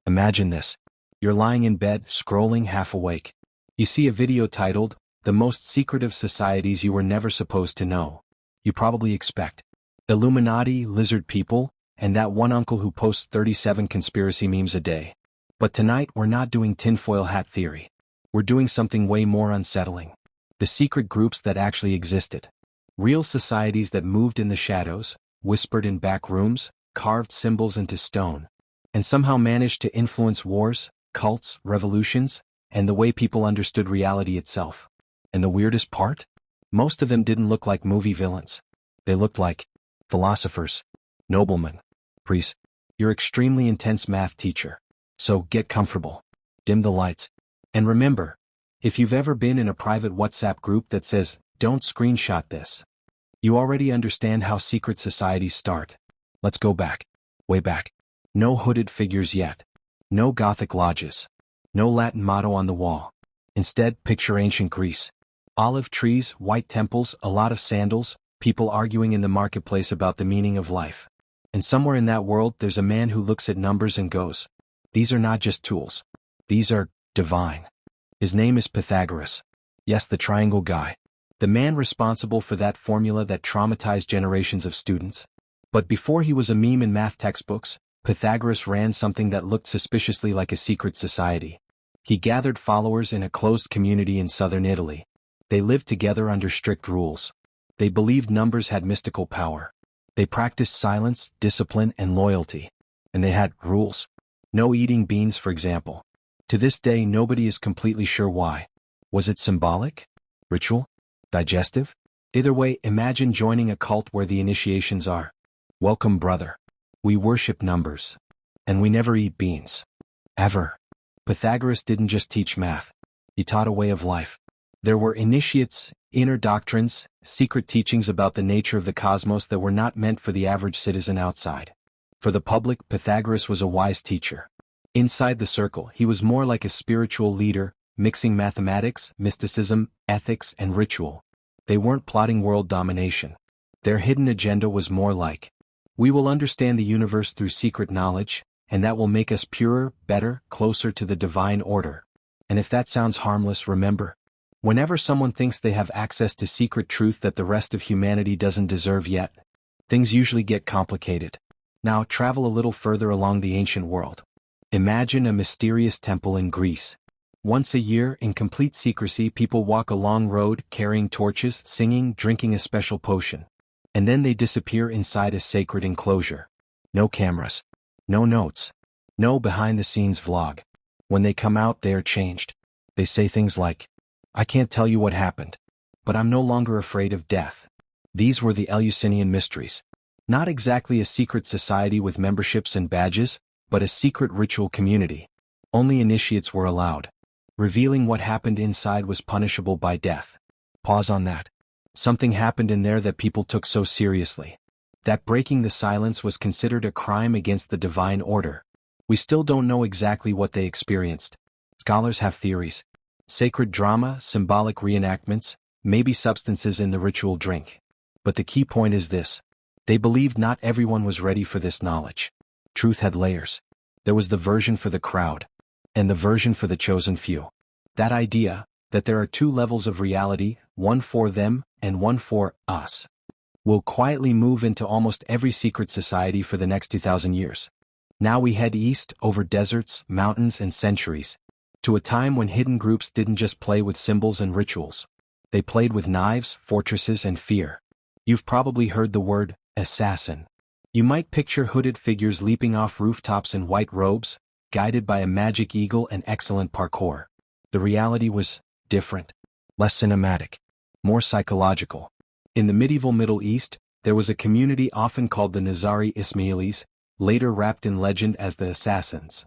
Imagine this. You're lying in bed, scrolling, half awake. You see a video titled, "The Most Secretive Societies You Were Never Supposed to Know." You probably expect Illuminati, lizard people, and that one uncle who posts 37 conspiracy memes a day. But tonight we're not doing tinfoil hat theory. We're doing something way more unsettling. The secret groups that actually existed. Real societies that moved in the shadows, whispered in back rooms, carved symbols into stone, and somehow managed to influence wars, cults, revolutions, and the way people understood reality itself. And the weirdest part? Most of them didn't look like movie villains. They looked like philosophers, noblemen, priests. Your extremely intense math teacher. So get comfortable. Dim the lights. And remember, if you've ever been in a private WhatsApp group that says, "Don't screenshot this," you already understand how secret societies start. Let's go back. Way back. No hooded figures yet. No Gothic lodges. No Latin motto on the wall. Instead, picture ancient Greece. Olive trees, white temples, a lot of sandals, people arguing in the marketplace about the meaning of life. And somewhere in that world there's a man who looks at numbers and goes, "These are not just tools. These are divine." His name is Pythagoras. Yes, the triangle guy. The man responsible for that formula that traumatized generations of students. But before he was a meme in math textbooks, Pythagoras ran something that looked suspiciously like a secret society. He gathered followers in a closed community in southern Italy. They lived together under strict rules. They believed numbers had mystical power. They practiced silence, discipline, and loyalty. And they had rules. No eating beans, for example. To this day, nobody is completely sure why. Was it symbolic? Ritual? Digestive? Either way, imagine joining a cult where the initiations are, "Welcome, brother. We worship numbers. And we never eat beans. Ever." Pythagoras didn't just teach math. He taught a way of life. There were initiates, inner doctrines, secret teachings about the nature of the cosmos that were not meant for the average citizen outside. For the public, Pythagoras was a wise teacher. Inside the circle, he was more like a spiritual leader, mixing mathematics, mysticism, ethics, and ritual. They weren't plotting world domination. Their hidden agenda was more like, "We will understand the universe through secret knowledge, and that will make us purer, better, closer to the divine order." And if that sounds harmless, remember, whenever someone thinks they have access to secret truth that the rest of humanity doesn't deserve yet, things usually get complicated. Now travel a little further along the ancient world. Imagine a mysterious temple in Greece. Once a year, in complete secrecy, people walk a long road, carrying torches, singing, drinking a special potion. And then they disappear inside a sacred enclosure. No cameras. No notes. No behind-the-scenes vlog. When they come out, they are changed. They say things like, "I can't tell you what happened, but I'm no longer afraid of death." These were the Eleusinian mysteries. Not exactly a secret society with memberships and badges, but a secret ritual community. Only initiates were allowed. Revealing what happened inside was punishable by death. Pause on that. Something happened in there that people took so seriously, that breaking the silence was considered a crime against the divine order. We still don't know exactly what they experienced. Scholars have theories. Sacred drama, symbolic reenactments, maybe substances in the ritual drink. But the key point is this. They believed not everyone was ready for this knowledge. Truth had layers. There was the version for the crowd, and the version for the chosen few. That idea, that there are two levels of reality, one for them and one for us, will quietly move into almost every secret society for the next 2,000 years. Now we head east, over deserts, mountains, and centuries, to a time when hidden groups didn't just play with symbols and rituals. They played with knives, fortresses, and fear. You've probably heard the word assassin. You might picture hooded figures leaping off rooftops in white robes, guided by a magic eagle and excellent parkour. The reality was different, less cinematic, more psychological. In the medieval Middle East, there was a community often called the Nizari Ismailis, later wrapped in legend as the Assassins.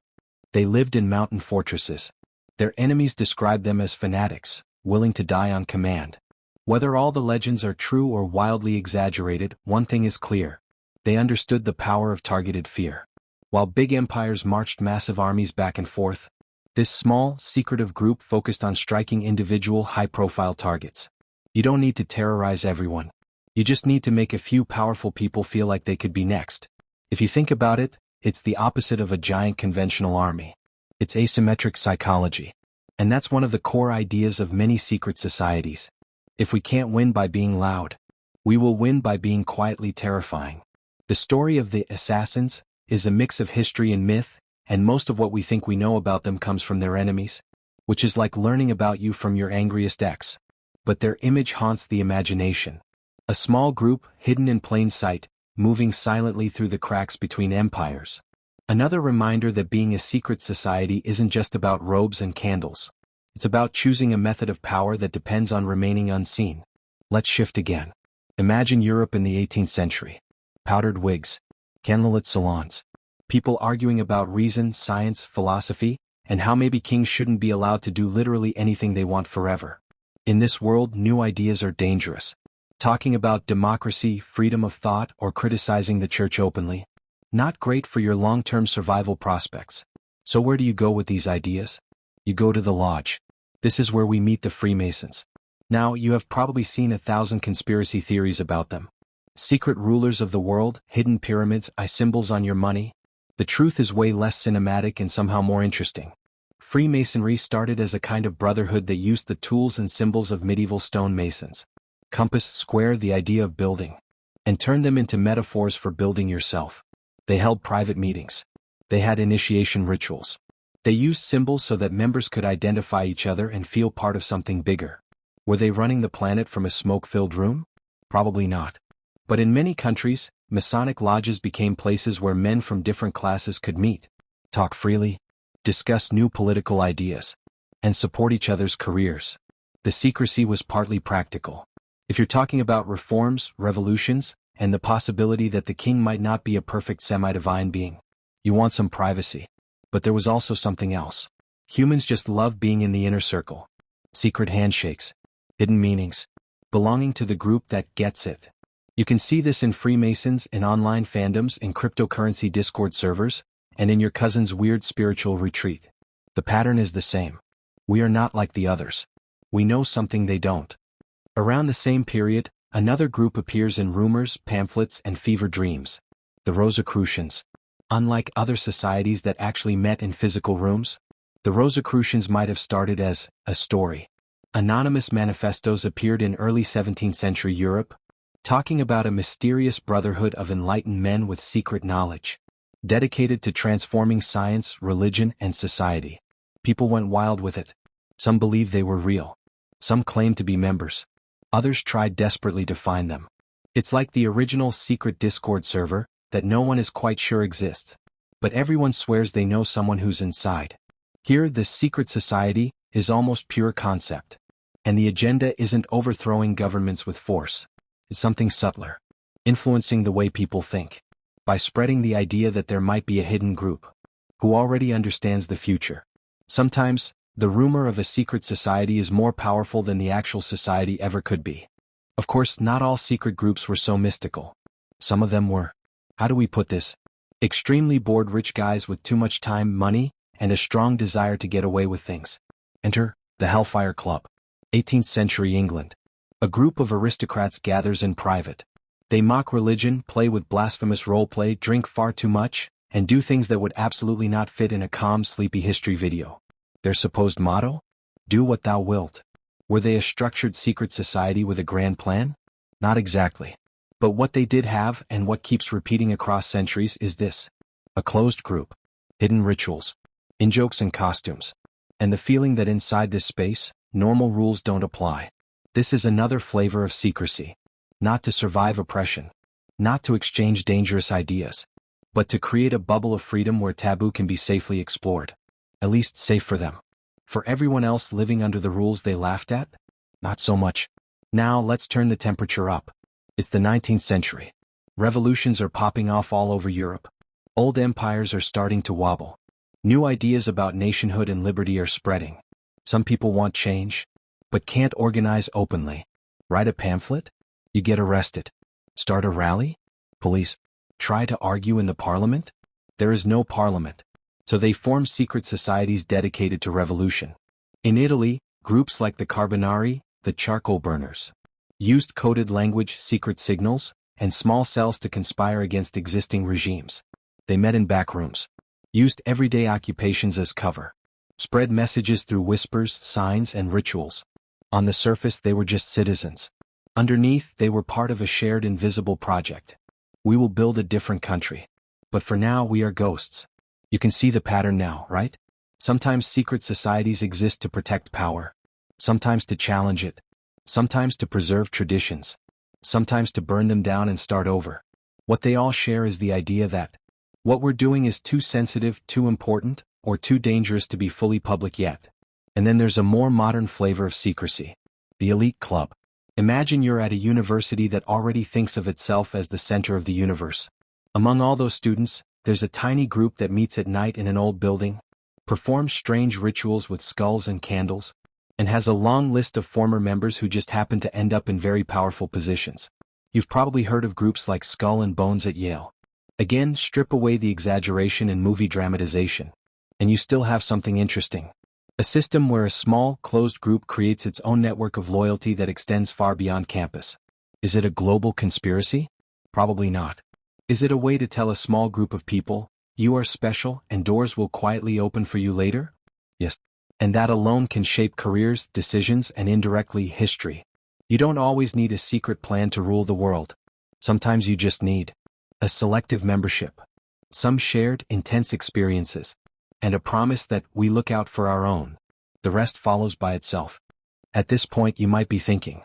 They lived in mountain fortresses. Their enemies described them as fanatics, willing to die on command. Whether all the legends are true or wildly exaggerated, one thing is clear. They understood the power of targeted fear. While big empires marched massive armies back and forth, this small, secretive group focused on striking individual, high-profile targets. You don't need to terrorize everyone. You just need to make a few powerful people feel like they could be next. If you think about it, it's the opposite of a giant conventional army. It's asymmetric psychology. And that's one of the core ideas of many secret societies. If we can't win by being loud, we will win by being quietly terrifying. The story of the assassins is a mix of history and myth, and most of what we think we know about them comes from their enemies, which is like learning about you from your angriest ex. But their image haunts the imagination. A small group, hidden in plain sight, moving silently through the cracks between empires. Another reminder that being a secret society isn't just about robes and candles. It's about choosing a method of power that depends on remaining unseen. Let's shift again. Imagine Europe in the 18th century. Powdered wigs, candlelit salons, people arguing about reason, science, philosophy, and how maybe kings shouldn't be allowed to do literally anything they want forever. In this world, new ideas are dangerous. Talking about democracy, freedom of thought, or criticizing the church openly. Not great for your long-term survival prospects. So where do you go with these ideas? You go to the lodge. This is where we meet the Freemasons. Now, you have probably seen 1,000 conspiracy theories about them. Secret rulers of the world, hidden pyramids, symbols on your money. The truth is way less cinematic and somehow more interesting. Freemasonry started as a kind of brotherhood that used the tools and symbols of medieval stonemasons. Compass, square, the idea of building. And turned them into metaphors for building yourself. They held private meetings. They had initiation rituals. They used symbols so that members could identify each other and feel part of something bigger. Were they running the planet from a smoke-filled room? Probably not. But in many countries, Masonic lodges became places where men from different classes could meet, talk freely, discuss new political ideas, and support each other's careers. The secrecy was partly practical. If you're talking about reforms, revolutions, and the possibility that the king might not be a perfect semi-divine being, you want some privacy. But there was also something else. Humans just love being in the inner circle. Secret handshakes, hidden meanings, belonging to the group that gets it. You can see this in Freemasons, in online fandoms, in cryptocurrency Discord servers, and in your cousin's weird spiritual retreat. The pattern is the same. We are not like the others. We know something they don't. Around the same period, another group appears in rumors, pamphlets, and fever dreams. The Rosicrucians. Unlike other societies that actually met in physical rooms, the Rosicrucians might have started as a story. Anonymous manifestos appeared in early 17th century Europe, talking about a mysterious brotherhood of enlightened men with secret knowledge, dedicated to transforming science, religion, and society. People went wild with it. Some believed they were real. Some claimed to be members. Others tried desperately to find them. It's like the original secret Discord server that no one is quite sure exists, but everyone swears they know someone who's inside. Here, the secret society is almost pure concept. And the agenda isn't overthrowing governments with force. It's something subtler, influencing the way people think, by spreading the idea that there might be a hidden group who already understands the future. Sometimes, the rumor of a secret society is more powerful than the actual society ever could be. Of course, not all secret groups were so mystical. Some of them were, how do we put this, extremely bored rich guys with too much time, money, and a strong desire to get away with things. Enter the Hellfire Club. 18th century England. A group of aristocrats gathers in private. They mock religion, play with blasphemous roleplay, drink far too much, and do things that would absolutely not fit in a calm, sleepy history video. Their supposed motto? Do what thou wilt. Were they a structured secret society with a grand plan? Not exactly. But what they did have, and what keeps repeating across centuries, is this. A closed group. Hidden rituals. In-jokes and costumes. And the feeling that inside this space, normal rules don't apply. This is another flavor of secrecy. Not to survive oppression. Not to exchange dangerous ideas. But to create a bubble of freedom where taboo can be safely explored. At least safe for them. For everyone else living under the rules they laughed at? Not so much. Now let's turn the temperature up. It's the 19th century. Revolutions are popping off all over Europe. Old empires are starting to wobble. New ideas about nationhood and liberty are spreading. Some people want change, but can't organize openly. Write a pamphlet? You get arrested. Start a rally? Police. Try to argue in the parliament? There is no parliament. So they form secret societies dedicated to revolution. In Italy, groups like the Carbonari, the charcoal burners, used coded language, secret signals, and small cells to conspire against existing regimes. They met in back rooms, used everyday occupations as cover, spread messages through whispers, signs, and rituals. On the surface, they were just citizens. Underneath, they were part of a shared invisible project. We will build a different country. But for now, we are ghosts. You can see the pattern now, right? Sometimes secret societies exist to protect power. Sometimes to challenge it. Sometimes to preserve traditions. Sometimes to burn them down and start over. What they all share is the idea that what we're doing is too sensitive, too important, or too dangerous to be fully public yet. And then there's a more modern flavor of secrecy. The elite club. Imagine you're at a university that already thinks of itself as the center of the universe. Among all those students, there's a tiny group that meets at night in an old building, performs strange rituals with skulls and candles, and has a long list of former members who just happen to end up in very powerful positions. You've probably heard of groups like Skull and Bones at Yale. Again, strip away the exaggeration and movie dramatization, and you still have something interesting. A system where a small, closed group creates its own network of loyalty that extends far beyond campus. Is it a global conspiracy? Probably not. Is it a way to tell a small group of people, you are special and doors will quietly open for you later? Yes. And that alone can shape careers, decisions, and indirectly history. You don't always need a secret plan to rule the world. Sometimes you just need a selective membership, some shared, intense experiences, and a promise that we look out for our own. The rest follows by itself. At this point you might be thinking,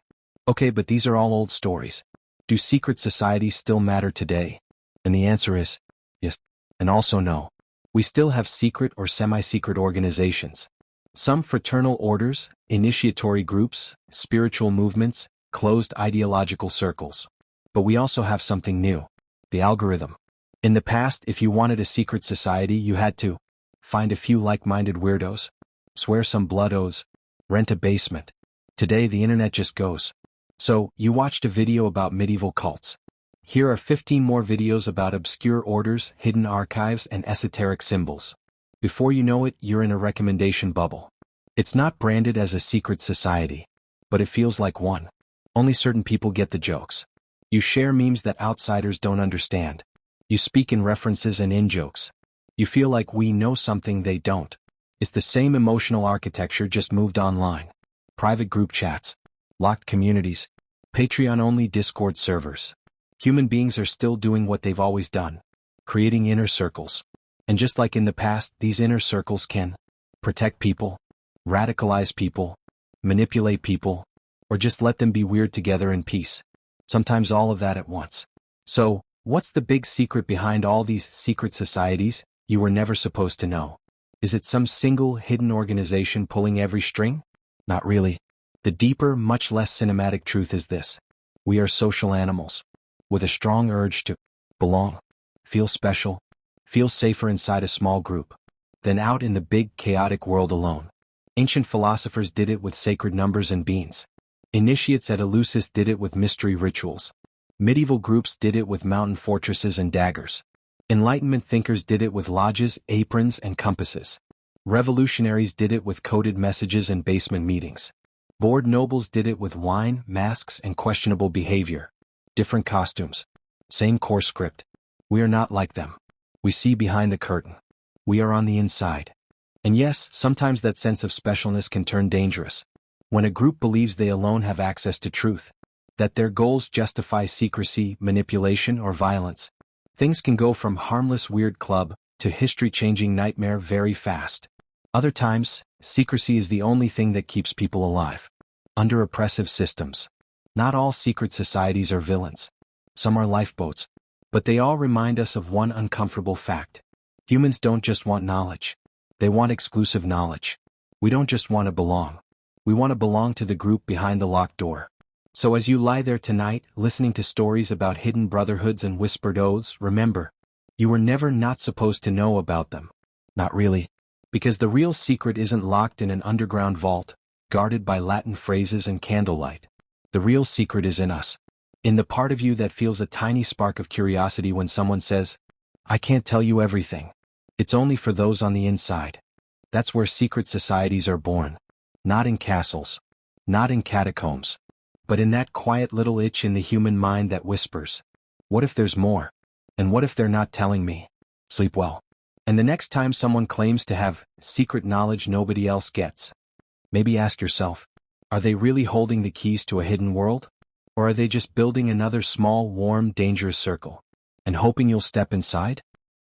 okay, but these are all old stories. Do secret societies still matter today? And the answer is, yes, and also no. We still have secret or semi-secret organizations. Some fraternal orders, initiatory groups, spiritual movements, closed ideological circles. But we also have something new. The algorithm. In the past, if you wanted a secret society, you had to find a few like-minded weirdos, swear some blood oaths, rent a basement. Today the internet just goes. So, you watched a video about medieval cults. Here are 15 more videos about obscure orders, hidden archives, and esoteric symbols. Before you know it, you're in a recommendation bubble. It's not branded as a secret society, but it feels like one. Only certain people get the jokes. You share memes that outsiders don't understand. You speak in references and in-jokes. You feel like we know something they don't. It's the same emotional architecture, just moved online. Private group chats, locked communities, Patreon-only Discord servers. Human beings are still doing what they've always done, creating inner circles. And just like in the past, these inner circles can protect people, radicalize people, manipulate people, or just let them be weird together in peace. Sometimes all of that at once. So, what's the big secret behind all these secret societies you were never supposed to know? Is it some single hidden organization pulling every string? Not really. The deeper, much less cinematic truth is this. We are social animals, with a strong urge to belong, feel special, feel safer inside a small group than out in the big, chaotic world alone. Ancient philosophers did it with sacred numbers and beans. Initiates at Eleusis did it with mystery rituals. Medieval groups did it with mountain fortresses and daggers. Enlightenment thinkers did it with lodges, aprons, and compasses. Revolutionaries did it with coded messages and basement meetings. Bored nobles did it with wine, masks, and questionable behavior. Different costumes. Same core script. We are not like them. We see behind the curtain. We are on the inside. And yes, sometimes that sense of specialness can turn dangerous. When a group believes they alone have access to truth, that their goals justify secrecy, manipulation, or violence, things can go from harmless weird club to history-changing nightmare very fast. Other times, secrecy is the only thing that keeps people alive. Under oppressive systems. Not all secret societies are villains. Some are lifeboats. But they all remind us of one uncomfortable fact. Humans don't just want knowledge. They want exclusive knowledge. We don't just want to belong. We want to belong to the group behind the locked door. So as you lie there tonight, listening to stories about hidden brotherhoods and whispered oaths, remember, you were never not supposed to know about them. Not really. Because the real secret isn't locked in an underground vault, guarded by Latin phrases and candlelight. The real secret is in us. In the part of you that feels a tiny spark of curiosity when someone says, I can't tell you everything. It's only for those on the inside. That's where secret societies are born. Not in castles. Not in catacombs. But in that quiet little itch in the human mind that whispers, what if there's more? And what if they're not telling me? Sleep well. And the next time someone claims to have secret knowledge nobody else gets, maybe ask yourself, are they really holding the keys to a hidden world? Or are they just building another small, warm, dangerous circle and hoping you'll step inside?